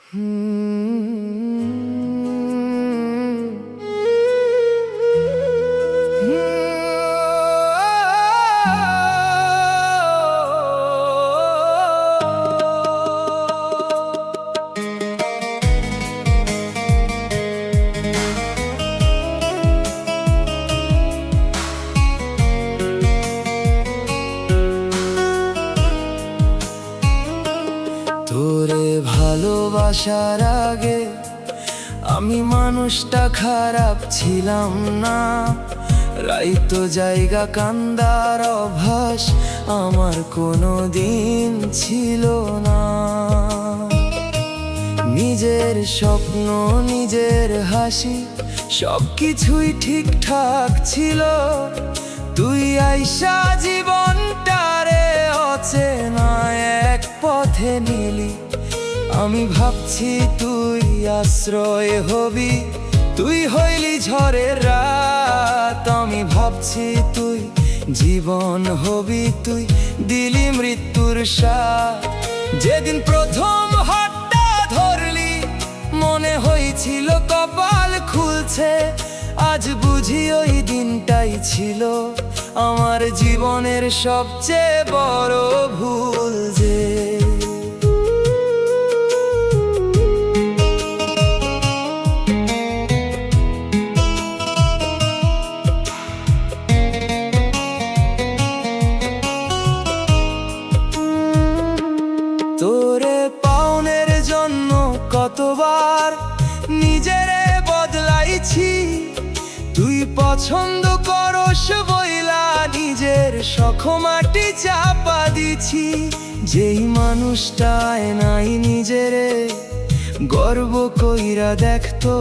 তোরে ভালোবাসার আগে আমি মানুষটা খারাপ ছিলাম না। রাইতো জায়গা কান্দার অভ্যাস আমার কোনো দিন ছিল না। নিজের স্বপ্ন নিজের হাসি সবকিছুই ঠিকঠাক ছিল। তুই আইসা জীবনটারে অচেনা এক পথে নিলি। আমি ভাবছি তুই আশ্রয় হবি, তুই হইলি ঝড়ের রাত। আমি ভাবছি তুই জীবন হবি, তুই দিলি মৃত্যুর সাথ। যেদিন প্রথম হাতটা ধরলি মনে হয়েছিল কপাল খুলছে। আজ বুঝি ওই দিনটাই ছিল আমার জীবনের সবচেয়ে বড় ভুল। যে তোরে পাওনের জন্য কতবার নিজেরে বদলাইছি। তুই পছন্দ করস বইলা নিজের শখ মাটি চাপা দিছি। যেই মানুষটায় নাই নিজেরে গর্ব কইরা দেখতো,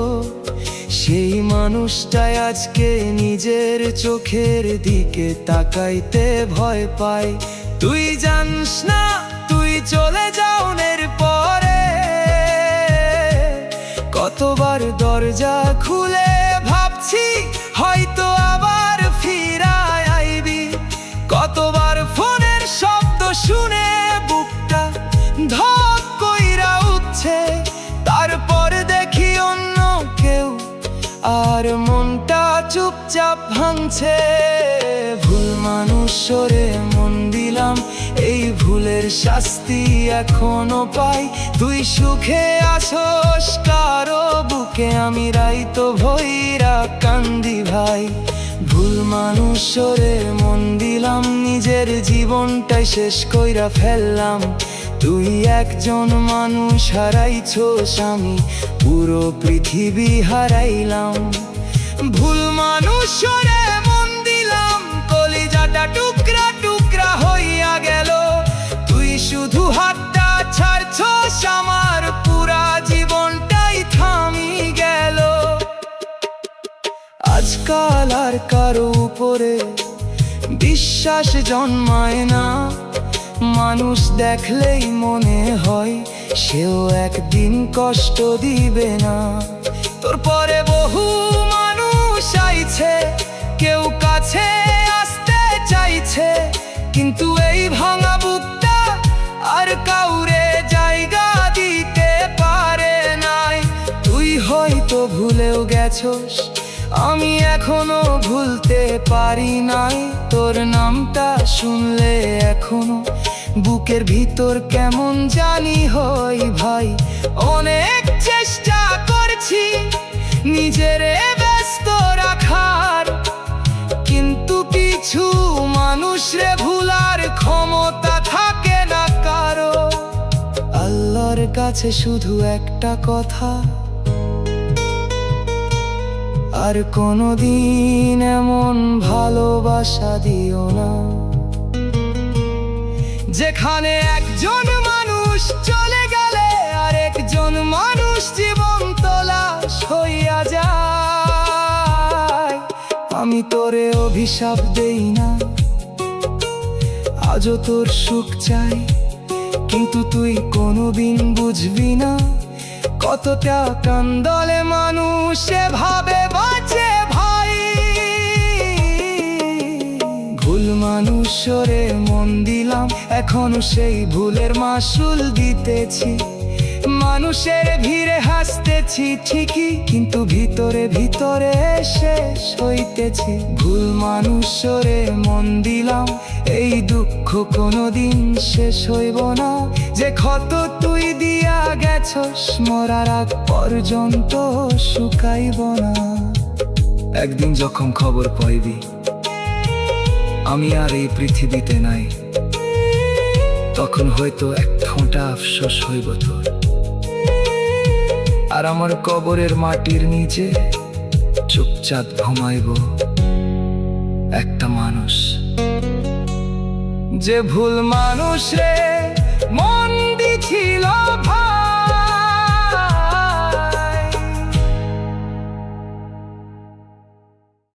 সেই মানুষটাই আজকে নিজের চোখের দিকে তাকাইতে ভয় পায়। তুই জানিস না তুই চলে যাওনের পরে কতবার দরজা খুলে ভাবছি হয়তো আবার ফিরায় আইবি। কতবার ফোনের শব্দ শুনে বুকটা ধক কইরা উঠছে, তারপর দেখি অন্য কেউ আর মনটা চুপচাপ ভাঙছে। ভুল মানুষরে মন দিলাম, এই ভুলের শাস্তি এখনো পাই। তুই সুখে আসোস কারো বুকে, আমি রাইতো ভইরা কান্দি ভাই। ভুল মানুষরে মন দিলাম, নিজের জীবনটাই শেষ কইরা ফেললাম। তুই একজন মানুষ হারাইছোস, আমি পুরো পৃথিবী হারাইলাম। ভুল মানুষরে মন দিলাম, কলিজাটা টুকরা টুকরা হইয়া গেল। তুই শুধু হাতটা ছাড়ছোস, আমার পুরা জীবনটাই থামি গেল। আজকাল আর কারো উপরে বিশ্বাস জন্মায় না। মানুষ দেখলেই মনে হয় সেও একদিন কষ্ট দিবে না। তোর পরে বহু মানুষ আইছে, কেউ কাছে আসতে চাইছে, কিন্তু এই ভাঙা বুকটা আর কাউরে জায়গা দিতে পারে নাই। তুই হয়তো ভুলেও গেছস, আমি এখনো ভুলতে পারি নাই। তোর নামটা শুনলে এখনো বুকের ভিতর কেমন জানি হই ভাই। অনেক চেষ্টা করছি নিজেরে ব্যস্ত রাখার, কিন্তু কিছু মানুষরে ভুলার ক্ষমতা থাকে না কারো। আল্লাহর কাছে শুধু একটা কথা, আর কোনোদিন এমন ভালোবাসা দিও না যেখানে একজন মানুষ চলে গেলে আর একজন মানুষ জীবন তলাশ হইয়া যায়। আমি তোরে অভিশাপ দেই না, আজও তোর সুখ চাই, কিন্তু তুই কোনোদিন বুঝবি না কতটা কান্দলে মানুষ ভাবে বাঁচে ভাই। ভুল মানুষরে মন দিলাম, এখনো সেই ভুলের মাসুল দিতেছি। মানুষের ভিড়ে হাসতেছি ঠিকই, কিন্তু ভিতরে ভিতরে শেষ হইতেছি। ভুল মানুষরে মন দিলাম, এই দুঃখ কোনোদিন শেষ হইব না। যে ক্ষত তুই দিয়া গেছস, মরার আগ পর্যন্ত শুকাইব না। একদিন যখন খবর পাইবি আমি আর এই পৃথিবীতে নাই, তখন হয়তো এক ফোঁটা আফসোস হইব তোর। আর আমার কবরের মাটির নিচে চুপচাপ ঘুমাইব একটা মানুষ, যে ভুল মানুষ রে